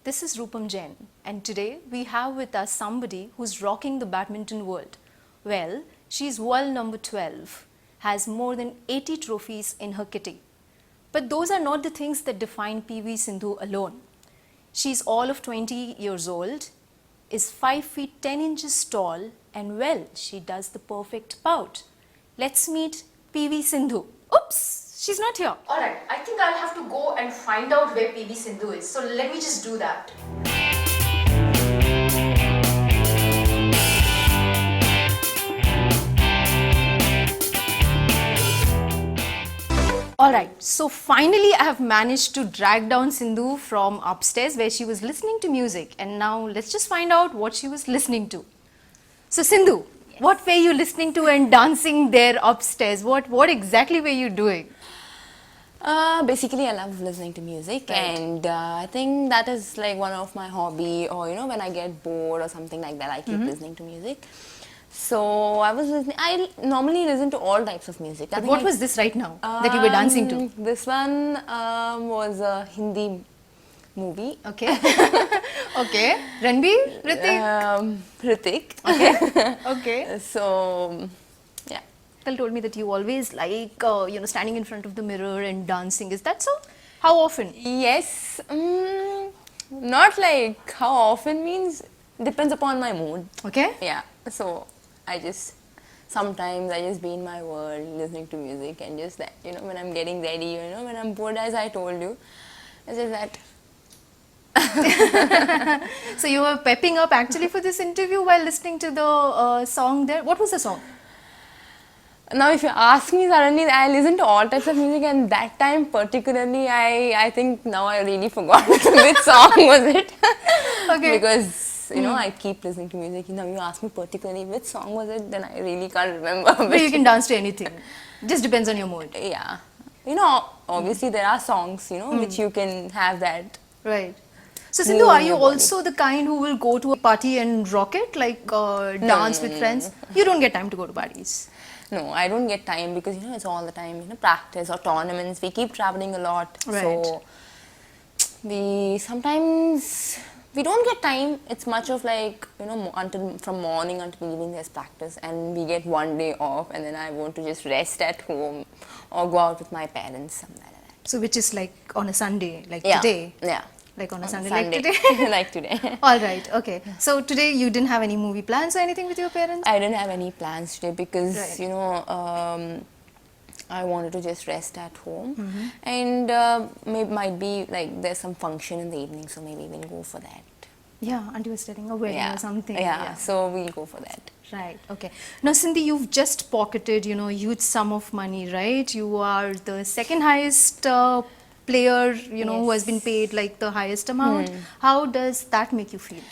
This is Rupam Jain, and today we have with us somebody who's rocking the badminton world. Well, she's world number 12, has more than 80 trophies in her kitty. But those are not the things that define PV Sindhu alone. She's all of 20 years old, is 5 feet 10 inches tall, and well, she does the perfect pout. Let's meet PV Sindhu. Oops! She's not here. Alright, I think I'll have to go and find out where PV Sindhu is. So let me just do that. Alright, so finally I have managed to drag down Sindhu from upstairs where she was listening to music. And now let's just find out what she was listening to. So Sindhu, yes. What were you listening to and dancing there upstairs? What exactly were you doing? Basically, I love listening to music, right. And I think that is like one of my hobby, or when I get bored or something like that, I keep listening to music. So I was listening. I normally listen to all types of music. But what was this right now that you were dancing to? This one was a Hindi movie. Okay. Okay. Ranbir? Hrithik? Hrithik. Okay. Okay. So. Uncle told me that you always like, standing in front of the mirror and dancing. Is that so? How often? Yes. Not like how often means, depends upon my mood. Okay. Yeah. So, sometimes I just be in my world listening to music and just that, when I'm getting ready, when I'm bored, as I told you, it's just that. So you were pepping up actually for this interview while listening to the song there. What was the song? Now, if you ask me suddenly, I listen to all types of music, and that time particularly, I think now I really forgot which song was it. Okay. Because, I keep listening to music. Now, you ask me particularly which song was it, then I really can't remember. But you can dance to anything. Just depends on your mood. Yeah. Obviously there are songs, which you can have that. Right. So, Sindhu, are you also the kind who will go to a party and rock it, like dance with friends? You don't get time to go to parties. No, I don't get time because, it's all the time, practice or tournaments. We keep traveling a lot. Right. So, sometimes we don't get time. It's much of like, from morning until evening there's practice, and we get one day off, and then I want to just rest at home or go out with my parents, something like that. So, which is like on a Sunday, like today? Yeah. Like on a Sunday, like today? Like today. Alright, okay. So today you didn't have any movie plans or anything with your parents? I didn't have any plans today because, I wanted to just rest at home. And might be like there's some function in the evening, so maybe we'll go for that. Yeah, auntie was telling a wedding or something. Yeah, so we'll go for that. Right, okay. Now, Sindhu, you've just pocketed, huge sum of money, right? You are the second highest player, who has been paid like the highest amount. How does that make you feel?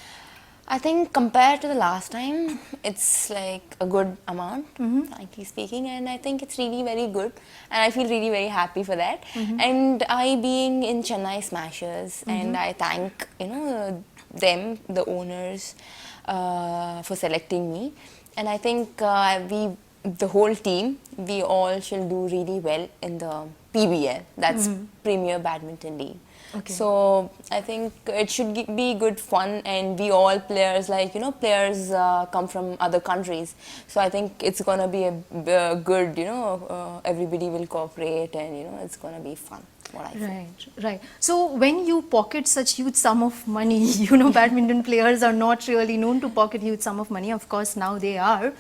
I think compared to the last time, it's like a good amount, frankly speaking, and I think it's really very good, and I feel really very happy for that. And I being in Chennai Smashers, and I thank them, the owners, for selecting me, and I think the whole team, we all shall do really well in the PBL, that's Premier Badminton League. Okay. So I think it should be good fun, and we all players, players come from other countries. So I think it's gonna be a good, everybody will cooperate, and it's gonna be fun. What I feel. Right. So when you pocket such huge sum of money, badminton players are not really known to pocket huge sum of money. Of course, now they are.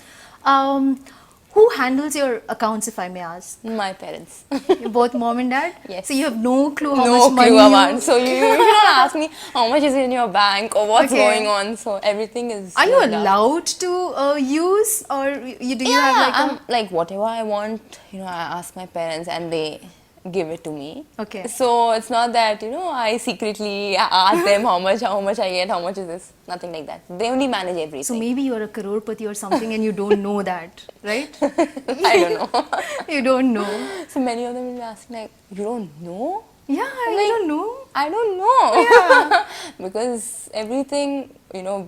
Who handles your accounts, if I may ask? My parents. Both mom and dad? Yes. So you have no clue how much money you... So you don't ask me how much is in your bank or what's going on. So everything is... Are you allowed to use, or do you have like whatever I want, I ask my parents and they give it to me. Okay. So it's not that, I secretly ask them how much I get, how much is this. Nothing like that. They only manage everything. So maybe you're a crorepati or something and you don't know that, right? I don't know. You don't know. So many of them will be asking like, you don't know? Yeah, I don't know. I don't know. Yeah. Because everything,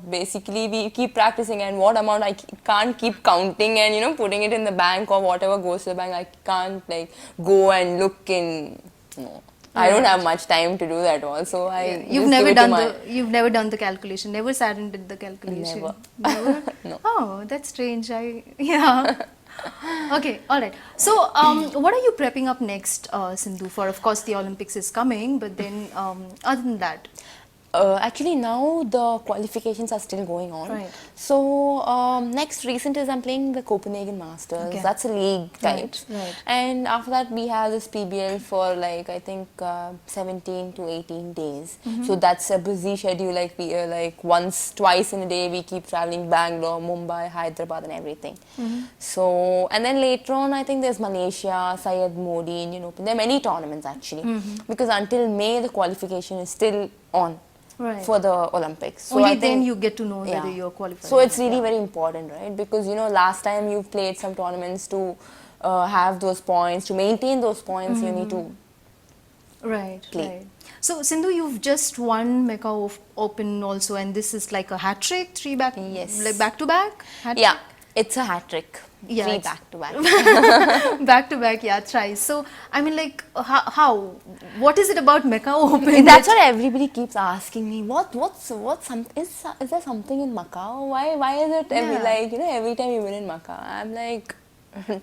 basically we keep practicing, and what amount I can't keep counting and, putting it in the bank or whatever goes to the bank. I can't like go and look in, no. I don't have much time to do that also. You've never done the calculation, never sat and did the calculation. Never. No. Oh, that's strange. Yeah. Okay, all right. So, what are you prepping up next, Sindhu? For, of course, the Olympics is coming, but then other than that. Actually, now the qualifications are still going on. Right. So next recent is I'm playing the Copenhagen Masters. Okay. That's a league type. Right. And after that we have this PBL for like I think 17 to 18 days. So that's a busy schedule. Like we like twice in a day we keep traveling Bangalore, Mumbai, Hyderabad, and everything. So and then later on I think there's Malaysia, Syed Modi, Indian Open. There are many tournaments actually because until May the qualification is still on. Right. For the Olympics. So only I think, then you get to know whether you're qualified. So it's really very important, right? Because you know, last time you've played some tournaments to have those points, to maintain those points, you need to play. Right. So Sindhu, you've just won Malaysia Open also, and this is like a hat trick, back to back. Yeah, it's a hat trick. Yeah, 3 back to back. Back to back, yeah, thrice. So, I mean, like, how? What is it about Malaysia Open? That's what everybody keeps asking me. Is there something in Macau? Why is it every time you win in Macau? I'm like,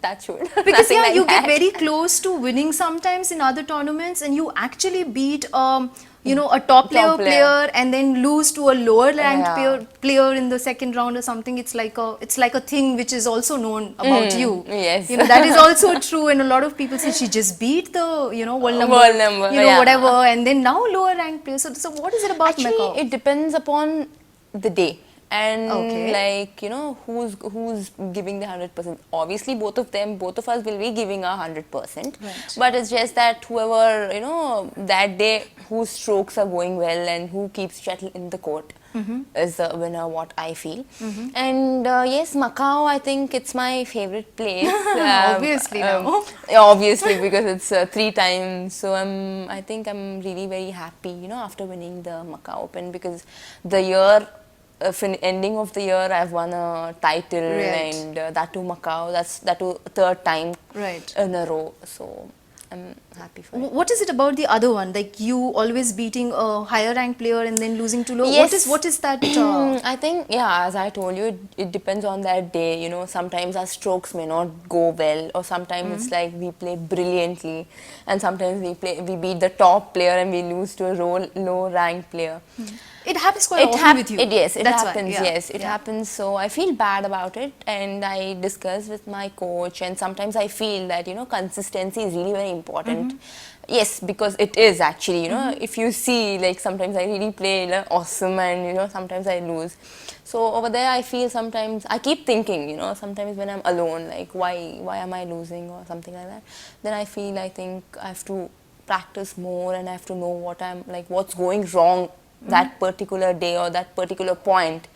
touch wood. Because you get very close to winning sometimes in other tournaments, and you actually beat a top player and then lose to a lower ranked player in the second round or something. It's like a thing which is also known about you. Yes. That is also true, and a lot of people say she just beat the world number, whatever, and then now lower ranked player. So what is it about Actually, Macau? it depends upon the day. And Okay. who's giving the 100%. Obviously both of us will be giving 100%. Right. But it's just that whoever, that day whose strokes are going well and who keeps shuttle in the court is the winner, what I feel. And yes, Macau, I think it's my favorite place. Obviously now. Obviously, because it's 3 times. So I think I'm really very happy, after winning the Macau Open, because the year ending of the year I've won a title, and that to Macau, that to 3rd time in a row, so I'm happy for it. What is it about the other one, like you always beating a higher ranked player and then losing to low? Yes. What is that? I think, as I told you, it depends on that day. Sometimes our strokes may not go well, or sometimes it's like we play brilliantly, and sometimes we beat the top player and we lose to a low ranked player. It happens quite often with you. Yes, it That's happens. why, Yes, it happens. So I feel bad about it, and I discuss with my coach. And sometimes I feel that consistency is really very important. Yes, because it is actually. If you see, like sometimes I really play awesome, and sometimes I lose. So over there, I feel sometimes I keep thinking. Sometimes when I'm alone, like why am I losing or something like that. Then I think I have to practice more, and I have to know what's going wrong that particular day or that particular point.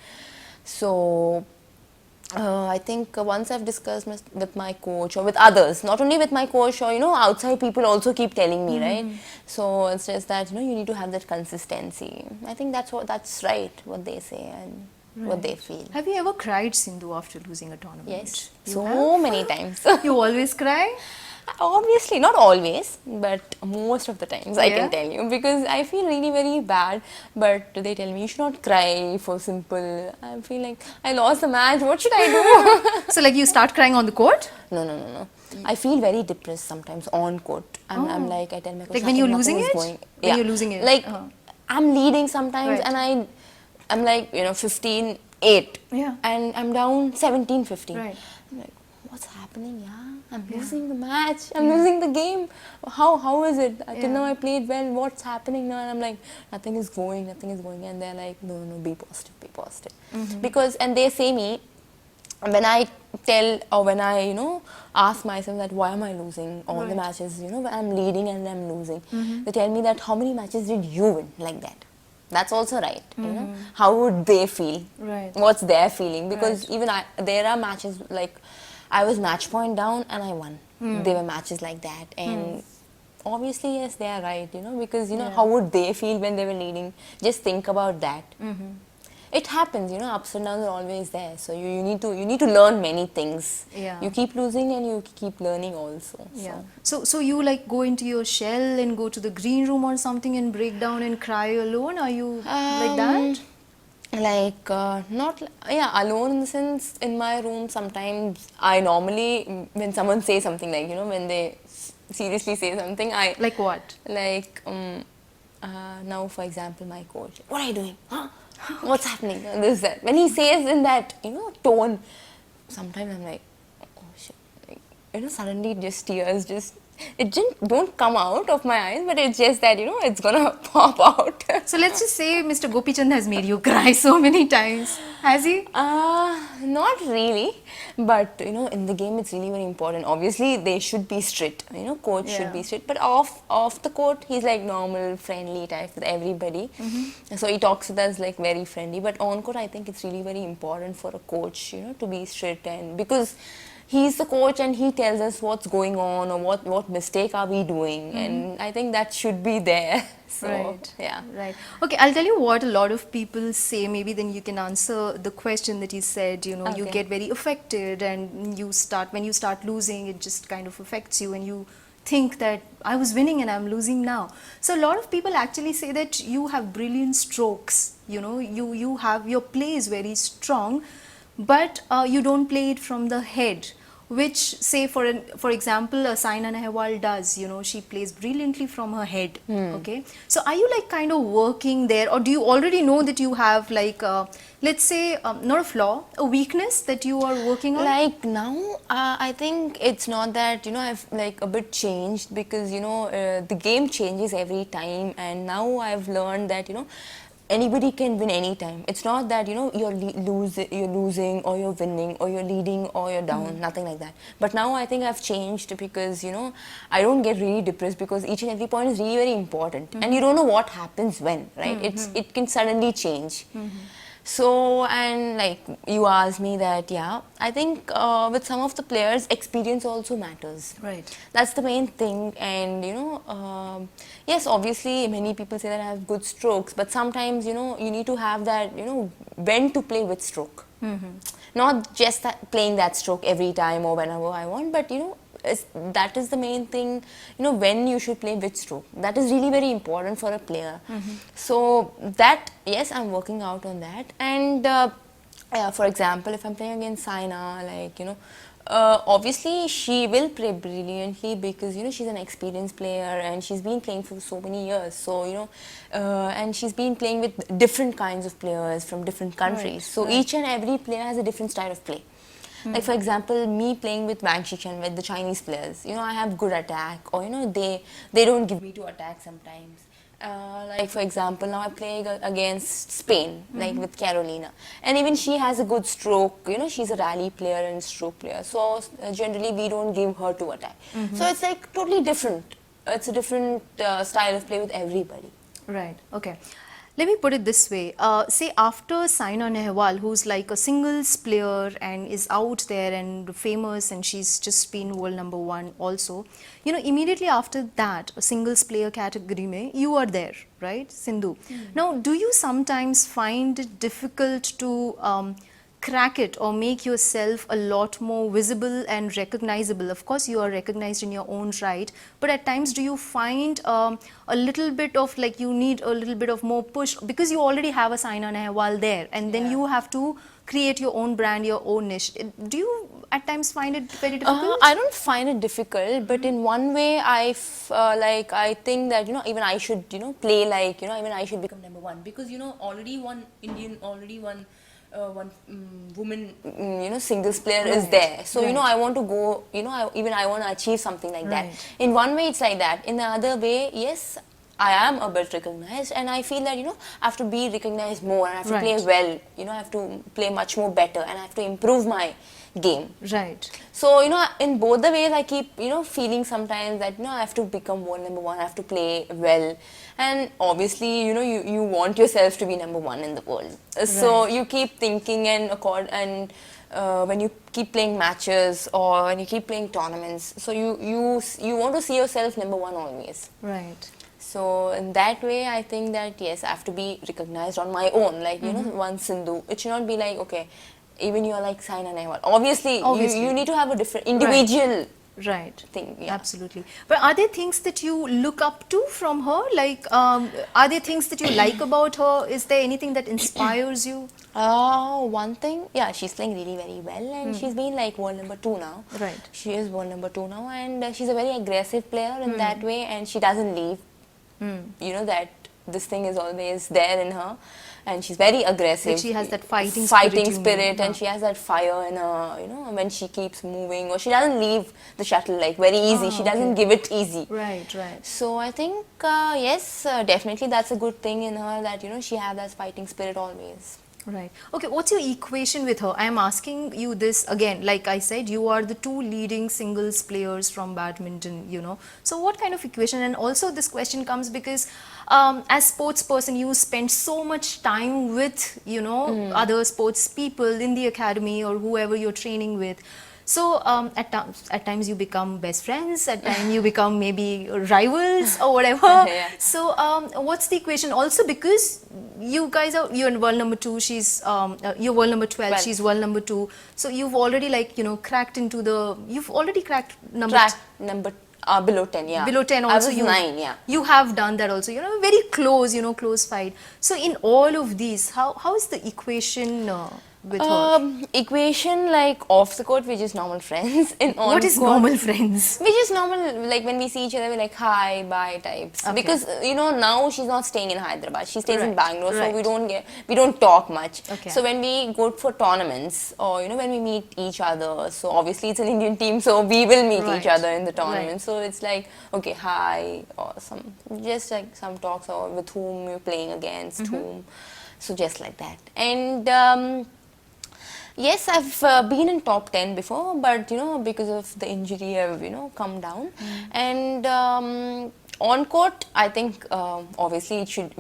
So I think once I've discussed with my coach or with others, not only with my coach, or outside people also keep telling me, right? So it's just that you need to have that consistency. I think that's right what they say and what they feel. Have you ever cried, Sindhu, after losing a tournament? Yes, so many times. You always cry? Obviously, not always, but most of the times I can tell you, because I feel really very bad, but they tell me you should not cry for simple. I feel like I lost the match, what should I do? So like you start crying on the court? No. I feel very depressed sometimes on court. I'm like, I tell my coach, like when you're losing it? When you're losing it? Like I'm leading sometimes and I'm like 15-8 and I'm down 17-15. Right. I'm like, what's happening? I'm losing the match. I'm losing the game. How is it? Till now I played well. What's happening now? And I'm like, nothing is going. And they're like, no, be positive. Because, and they say me, when I tell or when I, ask myself that why am I losing all the matches, when I'm leading and I'm losing, they tell me that how many matches did you win like that? That's also right. How would they feel? Right. What's their feeling? Because even there are matches like I was match point down and I won. There were matches like that, and obviously yes, they are right. Because how would they feel when they were leading? Just think about that. it happens, you know, ups and downs are always there. So you need to learn many things. Yeah. You keep losing and you keep learning also. Yeah. So you like go into your shell and go to the green room or something and break down and cry alone? Are you like that? Like not alone in the sense in my room. Sometimes I normally when someone says something, like, you know, when they seriously say something, I Like what? like now for example my coach, what are you doing, huh? What's happening, and this that, when he says in that, you know, tone, sometimes I'm like, oh shit, like, you know, suddenly just tears just don't come out of my eyes, but it's just that, you know, it's gonna pop out. So let's just say Mr. Gopichand has made you cry so many times. Has he? Not really, but you know, in the game it's really very important. Obviously they should be strict, you know, coach should be strict, but off the court he's like normal, friendly type with everybody. So he talks with us like very friendly, but on court I think it's really very important for a coach, you know, to be strict, and because he's the coach and he tells us what's going on or what mistake are we doing, and I think that should be there. So, right. yeah. Right. Okay, I'll tell you what a lot of people say. Maybe then you can answer the question that you said, you know, you get very affected and when you start losing, it just kind of affects you and you think that I was winning and I'm losing now. So a lot of people actually say that you have brilliant strokes, you know, you have, your play is very strong, but you don't play it from the head, which say for example Saina Nehwal does, you know, she plays brilliantly from her head. Okay, so are you like kind of working there, or do you already know that you have like let's say not a flaw, a weakness that you are working on? Like now, I think it's not that, you know, I've like a bit changed, because, you know, the game changes every time, and now I've learned that, you know, anybody can win anytime. It's not that, you know, you're losing or you're winning or you're leading or you're down, nothing like that. But now I think I've changed, because, you know, I don't get really depressed, because each and every point is really very important, and you don't know what happens when, right? It can suddenly change. So, and like you asked me that, yeah, I think with some of the players, experience also matters. Right. That's the main thing. And, you know, yes, obviously many people say that I have good strokes, but sometimes, you know, you need to have that, you know, when to play which stroke. Not just playing that stroke every time or whenever I want, but, you know, that is the main thing, you know, when you should play which stroke. That is really very important for a player. So that, yes, I'm working out on that. And for example, if I'm playing against Saina, like, you know, obviously she will play brilliantly, because, you know, she's an experienced player and she's been playing for so many years. So, you know, and she's been playing with different kinds of players from different countries. So each and every player has a different style of play. Like for example, me playing with Wang Shichen, with the Chinese players, you know, I have good attack, or, you know, they don't give me to attack sometimes. Like for example, now I play against Spain, like with Carolina, and even she has a good stroke, you know, she's a rally player and stroke player, so generally we don't give her to attack. So it's like totally different. It's a different style of play with everybody. Right. Okay. Let me put it this way. Say after Saina Nehwal, who's like a singles player and is out there and famous, and she's just been world #1 also, you know, immediately after that, a singles player category mein, you are there, right, Sindhu? Now, do you sometimes find it difficult to crack it or make yourself a lot more visible and recognizable? Of course, you are recognized in your own right, but at times do you find a little bit of like you need a little bit of more push, because you already have a Saina Nehwal there, and then you have to create your own brand, your own niche. Do you at times find it very difficult? I don't find it difficult, but in one way I think that, you know, even I should, you know, play like, you know, even I should become #1, because, you know, already one woman, you know, singles player is there. So, you know, I want to go, you know, I want to achieve something like that. In one way, it's like that. In the other way, yes, I am a bit recognized, and I feel that, you know, I have to be recognized more, and I have to play well, you know, I have to play much more better, and I have to improve my game. Right. So, you know, in both the ways, I keep, you know, feeling sometimes that, you know, I have to become world #1, I have to play well. And obviously, you know, you want yourself to be #1 in the world. So you keep thinking, and when you keep playing matches or when you keep playing tournaments, so you want to see yourself #1 always. Right. So in that way, I think that yes, I have to be recognized on my own. Like you know, one Sindhu. It should not be like okay, even you're like Saina Nehwal. Obviously, you need to have a different individual Right. thing. Yeah. Absolutely. But are there things that you look up to from her? Like, are there things that you like about her? Is there anything that inspires you? One thing, yeah, she's playing really very well, and she's been like world number 2 now. Right. She is world number 2 now, and she's a very aggressive player in that way, and she doesn't leave. You know that this thing is always there in her, and she's very aggressive. Like she has that fighting spirit, and she has that fire in her. You know, when she keeps moving, or she doesn't leave the shuttle like very easy. She doesn't give it easy. Right, right. So I think yes, definitely that's a good thing in her, that you know she has that fighting spirit always. Right. Okay, what's your equation with her? I am asking you this again. Like I said, you are the two leading singles players from badminton, you know. So what kind of equation? And also this question comes because as sports person, you spend so much time with, you know, other sports people in the academy or whoever you're training with. So at times you become best friends, at times you become maybe rivals or whatever. Yeah. So what's the equation? Also because you guys are, you're in world number 2, she's you're world number 12, she's world number 2. So you've already like, you know, cracked into the, you've already cracked number Below 10, yeah. Below 10 also. I was 9, yeah. You have done that also, you know, very close, you know, close fight. So in all of these, how is the equation with her? Equation, like off the court, we're just normal friends. What is normal friends? We're just normal, like when we see each other, we're like hi, bye types. Okay. Because you know now she's not staying in Hyderabad, she stays in Right, Bangalore, right. so we don't talk much. Okay. So when we go for tournaments, or you know when we meet each other, so obviously it's an Indian team, so we will meet each other in the tournament. Right. So it's like okay, hi, or just like some talks, or with whom you're playing against whom. So just like that. And yes, I've been in top 10 before, but you know, because of the injury, I've, you know, come down. And on court, I think obviously it should,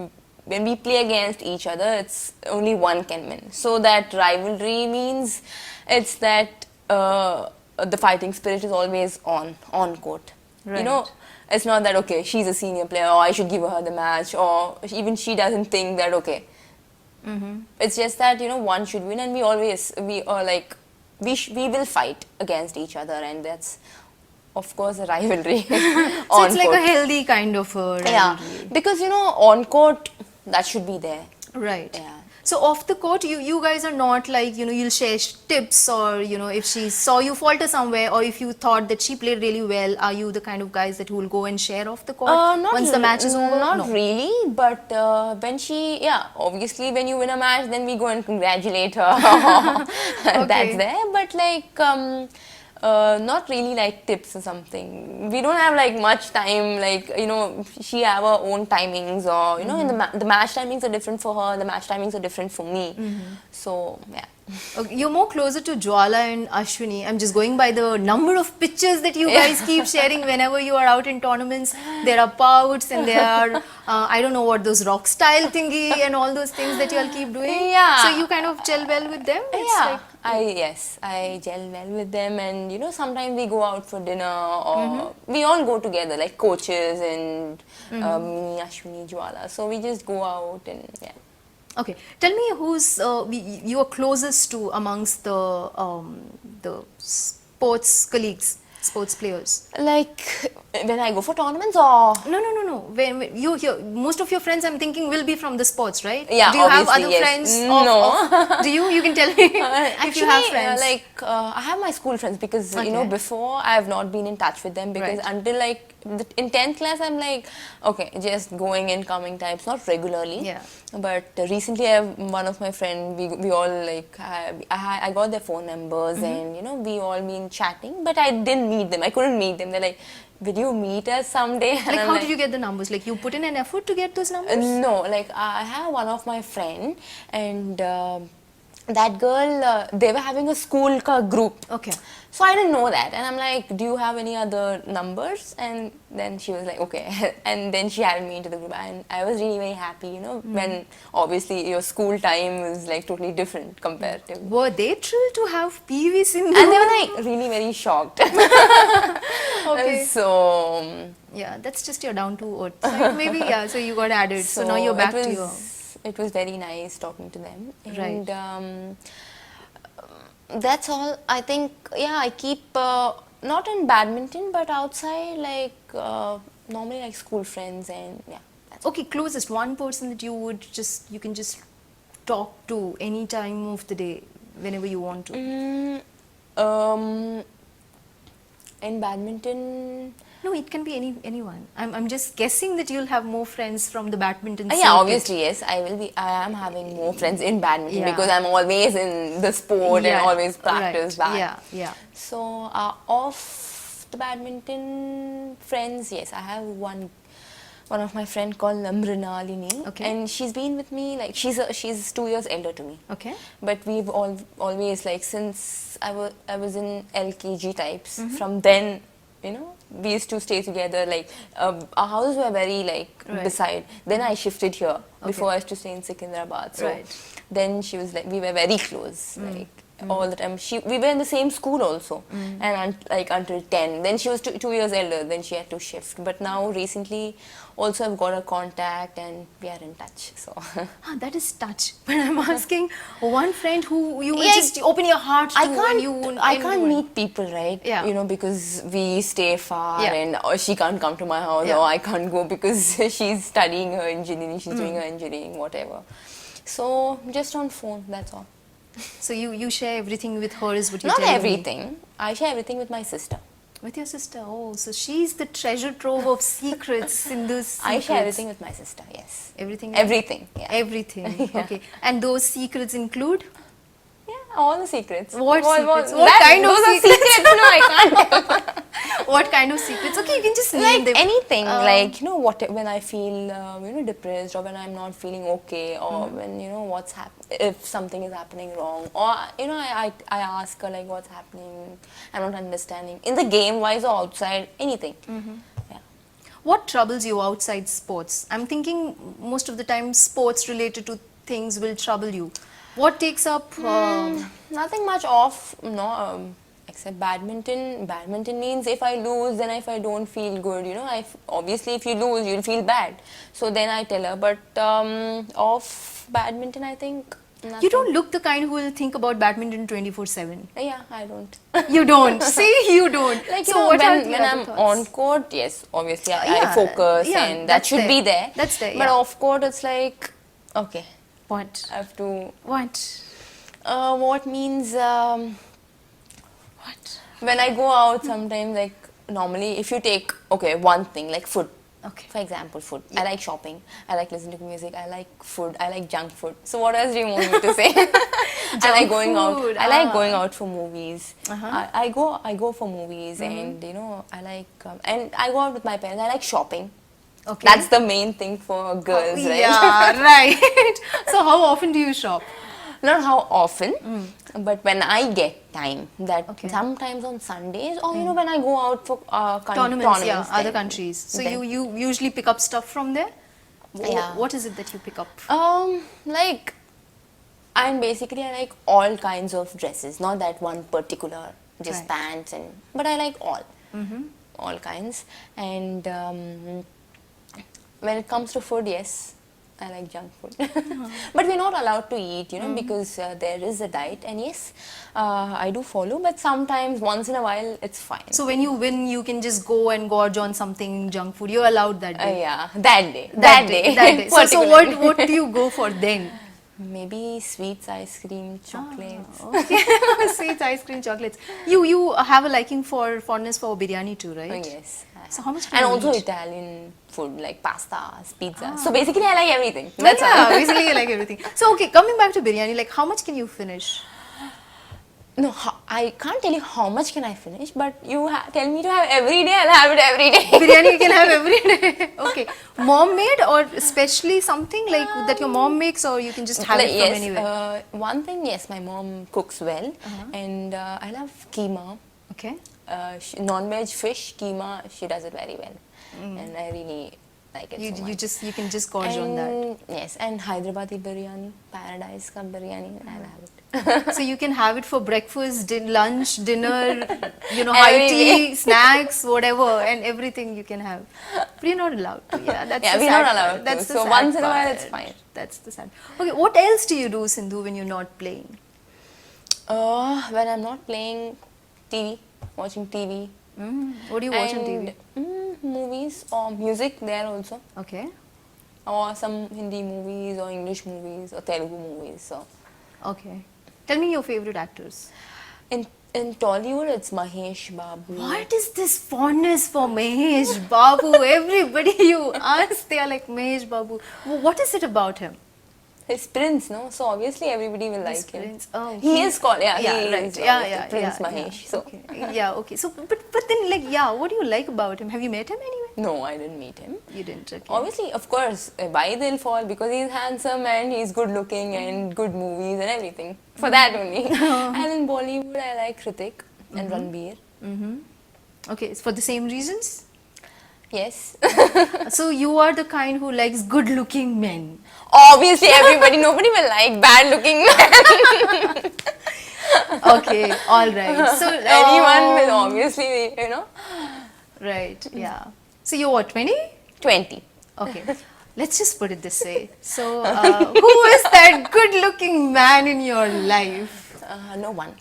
when we play against each other, it's only one can win. So that rivalry means it's that the fighting spirit is always on court. Right. You know, it's not that okay, she's a senior player, or I should give her the match, or even she doesn't think that okay. It's just that you know one should win, and we will fight against each other, and that's of course a rivalry. So it's like a healthy kind of rivalry. Yeah, because you know on court that should be there. Right. Yeah. So off the court, you guys are not like, you know, you'll share tips, or you know, if she saw you falter somewhere, or if you thought that she played really well, are you the kind of guys that who will go and share off the court once the match is over? Not really, but when obviously when you win a match, then we go and congratulate her. That's there, but like not really like tips or something. We don't have like much time, like you know, she have her own timings, or you know, in the match timings are different for her, the match timings are different for me. So yeah. Okay, you're more closer to Jwala and Ashwini. I'm just going by the number of pictures that you guys keep sharing whenever you are out in tournaments. There are pouts, and there are, I don't know what, those rock style thingy and all those things that you all keep doing. Yeah. So you kind of gel well with them? It's Yeah. like, I gel well with them, and you know sometimes we go out for dinner, or we all go together like coaches and me, Ashwini, Jwala. So we just go out and yeah. okay, tell me who's you are closest to amongst the sports colleagues, sports players. Like when I go for tournaments, or No. When you hear, most of your friends, I'm thinking, will be from the sports, right? Yeah, do you have obviously, other yes. friends? No. Do you? You can tell me if actually, you have friends. I have my school friends, because you know before I have not been in touch with them, because until like in 10th class I'm like okay, just going and coming types, not regularly. Yeah. But recently I have one of my friend, we all like I got their phone numbers, and you know we all been chatting, but I didn't meet them. I couldn't meet them. They're like, will you meet us someday? Like, how did you get the numbers? Like, you put in an effort to get those numbers? No, like I have one of my friend, and that girl, they were having a school group. Okay. So I didn't know that, and I'm like, do you have any other numbers? And then she was like, okay. And then she added me into the group, and I was really very happy, you know, when obviously your school time is like totally different comparatively. Were they thrilled to have PV Sindhu? And they were like really very shocked. Okay. So Yeah, that's just your down to earth side. Maybe, yeah, so you got added. So now you're back to your... It was very nice talking to them. Right. And that's all. I think, yeah, I keep, not in badminton, but outside, like, normally like school friends and yeah. Okay, closest one person that you would just, you can just talk to any time of the day, whenever you want to. In badminton, No, it can be anyone. I'm just guessing that you'll have more friends from the badminton yeah, circuit. obviously, yes. I am having more friends in badminton Yeah. because I'm always in the sport Yeah, and always practice right. that. Yeah, yeah. So, off the badminton friends, yes, I have one of my friend called Mrinalini. Okay. And she's been with me, like, she's 2 years elder to me. Okay. But we've always, like, since I was in LKG types, from then, you know, we used to stay together, like, our houses were very, like, Right. beside. Then I shifted here. Okay. Before I used to stay in Secunderabad. So Right. then she was like, we were very close, like, all the time. We were in the same school also, and like until 10. Then she was 2 years elder, then she had to shift. But now recently, also I've got her contact and we are in touch, so. Ah, that is touch. But I'm asking one friend who you will Yeah, just open your heart to I and you can't, won't... I can't anyone. meet people, right? Yeah. You know, because we stay far Yeah. and or she can't come to my house Yeah. or I can't go because she's studying her engineering, she's doing her engineering, whatever. So, just on phone, that's all. So you share everything with her is what you're Not telling me. everything. I share everything with my sister. With your sister. Oh, so she's the treasure trove of secrets, Sindhu's secrets. I share everything with my sister, yes. Everything? Everything, yeah. Everything. Okay. And those secrets include? Yeah, all the secrets. What secrets? What That- kind of those are secrets? No, I can't. What kind of secrets? Okay, you can just name Like them. anything, like, you know, when I feel, you know, depressed or when I'm not feeling okay or when, you know, if something is happening wrong or, you know, I ask her, like, what's happening, I'm not understanding. In the game-wise or outside, anything. Yeah. What troubles you outside sports? I'm thinking most of the time sports related to things will trouble you. What takes up... Nothing much off, no, except badminton. Badminton means if I lose, then if I don't feel good, you know, obviously if you lose, you'll feel bad. So then I tell her, but off badminton, I think nothing. You don't look the kind who will think about badminton 24/7. Yeah, I don't. You don't. See, you don't. Like, you so know, what are the when other I'm thoughts? on court, yes, obviously I Yeah, focus yeah, and that that's should there. be there. That's there, But yeah. off court, it's like, okay, What? I have to. What? What means What? when I go out sometimes, like normally if you take, okay, one thing like food. Okay. For example, food. I like shopping. I like listening to music. I like food. I like junk food. So what else do you want me to say? I like going food, out. I like ah. going out for movies. Uh-huh. I go for movies and you know I like and I go out with my parents. I like shopping. Okay. That's the main thing for girls, right? Yeah, right. So how often do you shop? Not how often, but when I get time, that Okay. sometimes on Sundays or you know when I go out for Tournaments, yeah, other then- countries. So then- you usually pick up stuff from there? Yeah. What is it that you pick up? Like, I like all kinds of dresses, not that one particular, just Right. pants but I like all kinds. And when it comes to food, yes, I like junk food. But we're not allowed to eat, you know, because there is a diet. And yes, I do follow, but sometimes once in a while, it's fine. So when you win, you can just go and gorge on something junk food. You're allowed that day. Yeah, that day. That day. So particularly. what do you go for then? Maybe sweets, ice cream, chocolates. Okay. Sweets, ice cream, chocolates. You have a liking for fondness for biryani too, right? Oh, yes. So how much can And you also eat? Italian food like pastas, pizza. So basically, I like everything. That's That's all. basically you like everything. So okay, coming back to biryani, like how much can you finish? No, I can't tell you how much can I finish, but you tell me to have every day, I'll have it every day. Biryani you can have every day. Okay. Mom made or especially something like that your mom makes, or you can just have it from Yes, anywhere? one thing, yes, my mom cooks well, and I love keema. Okay. Non-veg fish, keema, she does it very well. And I really like it so much. You can just gorge on that. Yes, and Hyderabadi biryani, paradise ka biryani, I'll have it. So you can have it for breakfast, lunch, dinner, high tea, snacks, whatever, and everything you can have. But you're not allowed to. Yeah, that's Yeah, the we're sad not allowed part. to. That's the So sad once in a while, part. it's fine. That's the sad. Okay, what else do you do, Sindhu, when you're not playing? When I'm not playing TV, watching TV. What do you watch on TV? Movies or music there also. Okay. Or some Hindi movies or English movies or Telugu movies. So Okay. Tell me your favorite actors. in Tollywood, it's Mahesh Babu. What is this fondness for Mahesh Babu? Everybody you ask, they are like Mahesh Babu. What is it about him? His Prince, no? So obviously everybody will His like him. Prince. Oh, He is called, right. is Prince Mahesh. Yeah. So Okay. Yeah, okay. So, but then, like, yeah, what do you like about him? Have you met him anyway? no, I didn't meet him. You didn't. Okay. Obviously, of course, why they'll fall? Because he's handsome and he's good looking and good movies and everything. For that only. And in Bollywood, I like Hrithik and Ranbir. Okay, it's for the same reasons. Yes. So you are the kind who likes good-looking men. Obviously, everybody, nobody will like bad looking men. Okay, all right. So Anyone will obviously, right, yeah. So you're what, 20? 20. Okay, let's just put it this way. So who is that good-looking man in your life? No one.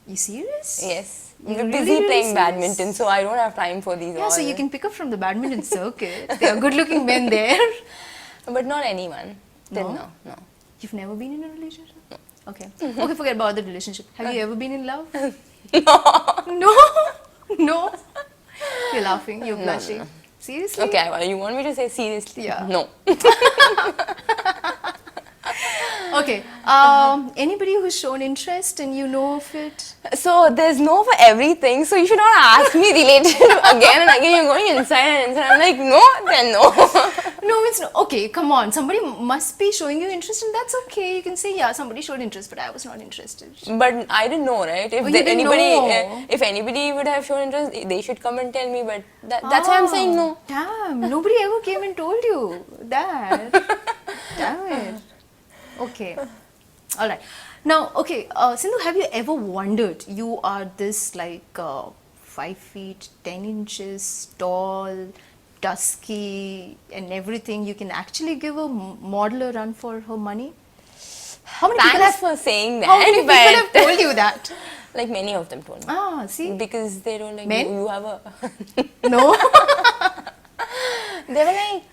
You serious? Yes. You're You're really, busy really playing serious? badminton, so I don't have time for these Yeah, all. so you can pick up from the badminton circuit. There are good-looking men there. But not anyone. Till No? now, no. You've never been in a relationship? Okay. Okay, forget about the relationship. Have you ever been in love? No? No? You're laughing, you're blushing. no. Seriously? Okay, well, you want me to say seriously? Yeah. No. Okay. Anybody who's shown interest and you know of it? So there's no for everything, so you should not ask me related again and again. You're going inside and inside. I'm like, no, then no. No, it's not. Okay, come on. Somebody must be showing you interest and that's okay. You can say, yeah, somebody showed interest, but I was not interested. But I didn't know, right? If Oh, you didn't know. if anybody would have shown interest, they should come and tell me. But that's why I'm saying no. Damn, nobody ever came and told you that. Damn it. Okay. All right. Now, okay, Sindhu, have you ever wondered, you are this like 5 feet 10 inches tall, dusky and everything, you can actually give a model a run for her money? How many people Thanks have, for saying that. how many people have but told you that? like many of them told me. Ah, see? Because they don't like Men? you have a. No? They were like,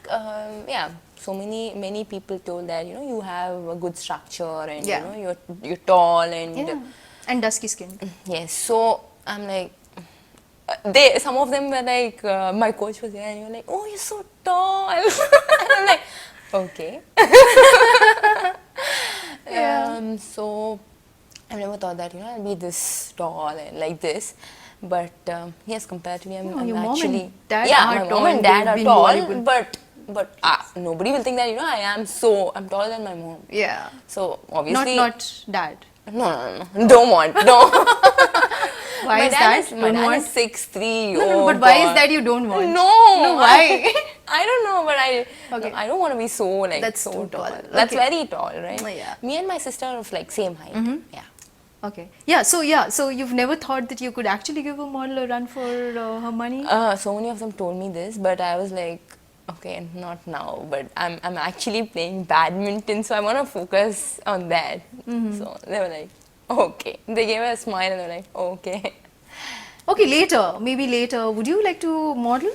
yeah. So many people told that you have a good structure and Yeah. you're tall and Yeah. And dusky skin. yes. So I'm like, some of them were like, my coach was there and you were like, oh, you're so tall. And I'm like, okay. Yeah. So I never thought that I'll be this tall and like this. But yes, comparatively, I'm your mom actually and dad yeah, are my tall mom and and dad they've are been tall, volleyball. but nobody will think that I'm taller than my mom. Yeah. So obviously, Not dad. no, don't want, no. Why my is dad that? is, my Don't dad want? is 6'3". No, oh but why is God. that you don't want? No. No, why? I don't know, but Okay. I don't want to be so like That's so too tall. tall. That's Okay. very tall, right? Yeah. Me and my sister are of like same height. Yeah. Okay. So you've never thought that you could actually give a model a run for her money? So many of them told me this, but I was like, okay, not now. But I'm actually playing badminton, so I want to focus on that. So they were like, okay. They gave a smile and they were like, okay. Okay, maybe later. Would you like to model?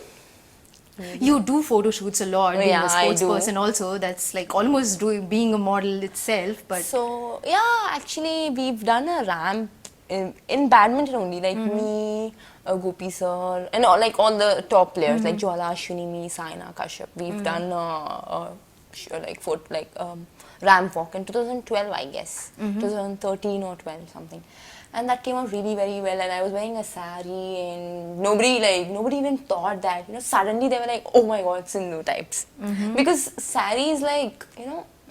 You do photo shoots a lot, being Yeah, a sports I do. person also. That's like almost being a model itself. But So yeah, actually we've done a ramp in badminton only, like me, Gopi sir, and all the top players like Jwala, Shunimi, Saina, Kashyap. We've done ramp walk in 2012, I guess, 2013 or 12 something. and that came out really very well. And I was wearing a sari, and nobody even thought that, suddenly they were like, oh my god, Sindhu types. Because sari is like,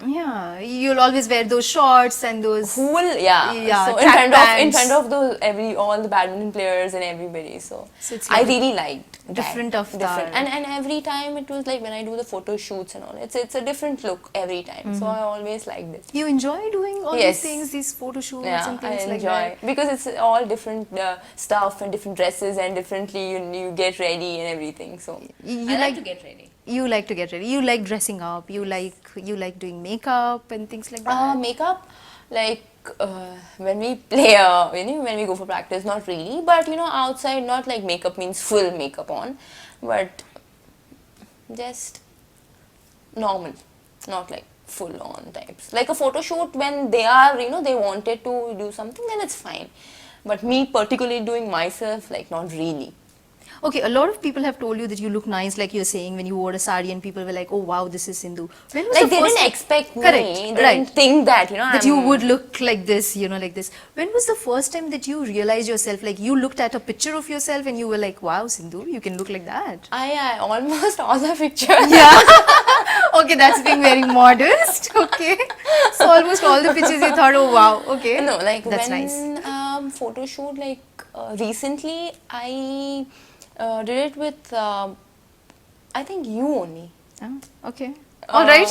Yeah, you'll always wear those shorts and those cool, yeah. So in front of those all the badminton players and everybody. So it's I like really liked different that. avatar. And every time it was like when I do the photo shoots and all, it's a different look every time. So I always liked it. You enjoy doing all these things, these photo shoots and things like that? Because it's all different stuff and different dresses and differently you get ready and everything. So I like to get ready. You like to get ready. You like dressing up. You like doing makeup and things like that. Makeup, like when we play, when we go for practice, not really. But outside, not like makeup means full makeup on, but just normal, not like full on types. Like a photo shoot when they are, they wanted to do something, then it's fine. But me particularly doing myself, like not really. Okay, a lot of people have told you that you look nice, like you're saying, when you wore a sari, and people were like, "Oh wow, this is Sindhu." When was like the they first didn't expect me. Correct, They didn't think that that you would look like this, like this. When was the first time that you realized yourself, like you looked at a picture of yourself and you were like, "Wow, Sindhu, you can look like that." I almost all the pictures. Yeah. Okay, that's being very modest. Okay, so almost all the pictures you thought, "Oh wow, okay." No, like that's when nice. Photo shoot, like recently I did it with I think you only. Oh, okay. All right.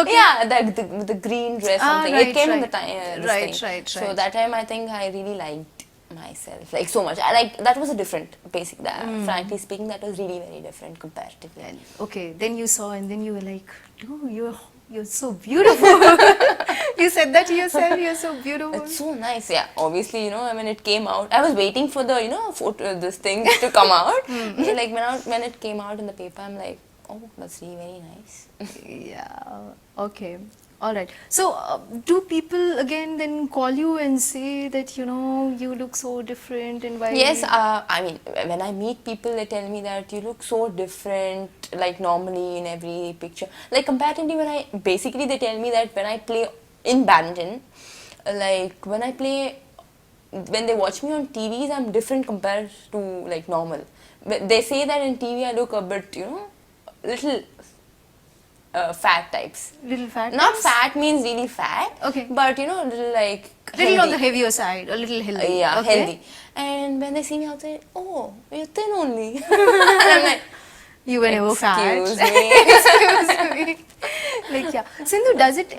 Okay. Yeah, the green dress something. Right, it came in right. the time. Right. So that time I think I really liked myself like so much. That was a different basic. Frankly speaking, that was really very different comparatively. Okay. Then you saw and then you were like, dude, you're so beautiful. You said that to yourself. You're so beautiful. It's so nice. Yeah. Obviously, when it came out, I was waiting for the photo this thing to come out. So like when it came out in the paper, I'm like, oh, that's really very nice. Yeah. Okay. All right. So, do people again then call you and say that you look so different and why? Yes. I mean, when I meet people, they tell me that you look so different, like normally in every picture. Like comparatively, they tell me that when I play in badminton, like when they watch me on TVs, I'm different compared to like normal. They say that in TV I look a bit, little fat types. Little fat? Not fat means really fat. Okay. But little like little on the heavier side, a little healthy. Yeah, okay. Healthy. And when they see me outside, oh, you're thin only. And I'm like, you were never fat. Excuse me. Like yeah. Sindhu, does it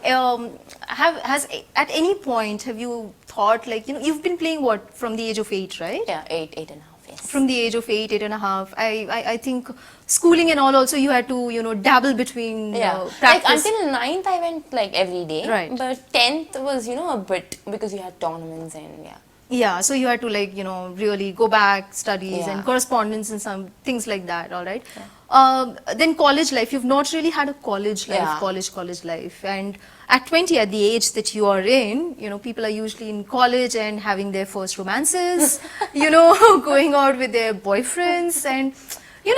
has at any point have you thought like you've been playing what from the age of 8, right? Yeah, 8 and a half. Yes. From the age of 8 and a half, I think schooling and all also you had to dabble between practice. Like until 9th I went like every day. Right. But 10th was a bit because you had tournaments and yeah. Yeah, so you had to like really go back, studies and Yeah. correspondence and some things like that. All right. Yeah. Then college life. You've not really had a college life, Yeah. college life. And at 20, at the age that you are in, people are usually in college and having their first romances. Going out with their boyfriends and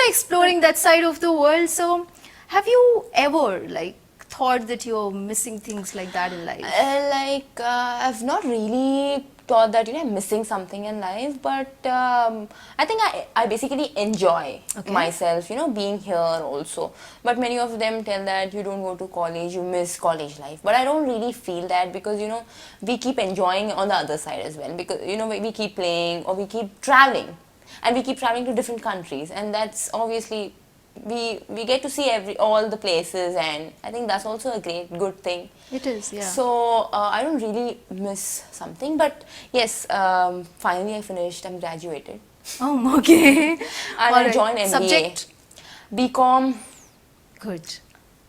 exploring that side of the world. So, have you ever like thought that you're missing things like that in life? I've not really thought that I'm missing something in life, but I think I basically enjoy myself, being here also. But many of them tell that you don't go to college, you miss college life. But I don't really feel that because we keep enjoying on the other side as well, because we keep playing or we keep traveling, and we keep traveling to different countries, and that's obviously we get to see all the places, and I think that's also a good thing. It is, yeah. So I don't really miss something, but yes, finally I finished. I'm graduated. Oh, okay. And All I right. joined MBA. Subject? BCom. Good.